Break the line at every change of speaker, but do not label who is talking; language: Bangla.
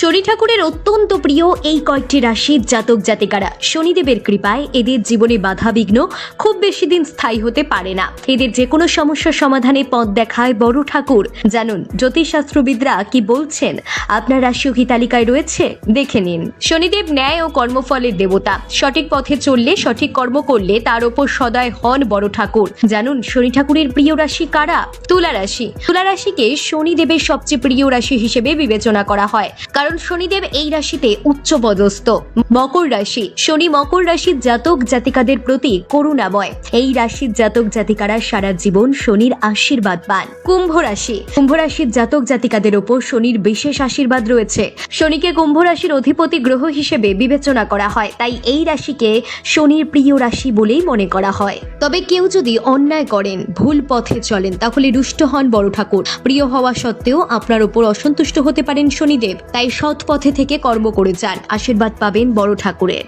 শনি ঠাকুরের অত্যন্ত প্রিয় এই কয়েকটি রাশির জাতক জাতিকারা শনিদেবের কৃপায় এদের জীবনে বাধা বিঘ্ন খুব বেশি দিন স্থায়ী হতে পারে না। এদের যে কোনো সমস্যার সমাধানে পথ দেখায় বড় ঠাকুর। জানুন জ্যোতিষশাস্ত্রবিদরা কি বলছেন। আপনার রাশি কি তালিকায় রয়েছে, দেখে নিন। শনিদেব ন্যায় ও কর্মফলের দেবতা। সঠিক পথে চললে, সঠিক কর্ম করলে তার ওপর সদয় হন বড় ঠাকুর। জানুন শনি ঠাকুরের প্রিয় রাশি কারা। তুলা রাশি। তুলা রাশিকে শনিদেবের সবচেয়ে প্রিয় রাশি হিসেবে বিবেচনা করা হয়, কারণ শনিদেব এই রাশিতে উচ্চপদস্থ। মকর রাশি। শনি মকর রাশির জাতক জাতিকাদের প্রতি করুণাময়। এই রাশির জাতক জাতিকারা সারা জীবন শনির আশীর্বাদ পান। কুম্ভ রাশি। কুম্ভ রাশির জাতক জাতিকাদের ওপর শনির বিশেষ আশীর্বাদ রয়েছে। শনিকে কুম্ভ রাশির অধিপতি গ্রহ হিসেবে বিবেচনা করা হয়, তাই এই রাশিকে শনির প্রিয় রাশি বলেই মনে করা হয়। তবে কেউ যদি অন্যায় করেন, ভুল পথে চলেন, তাহলে রুষ্ট হন বড় ঠাকুর। প্রিয় হওয়া সত্ত্বেও আপনার উপর অসন্তুষ্ট হতে পারেন শনিদেব, তাই সৎ পথে থেকে কর্ম করে যান, আশীর্বাদ পাবেন বড় ঠাকুরের।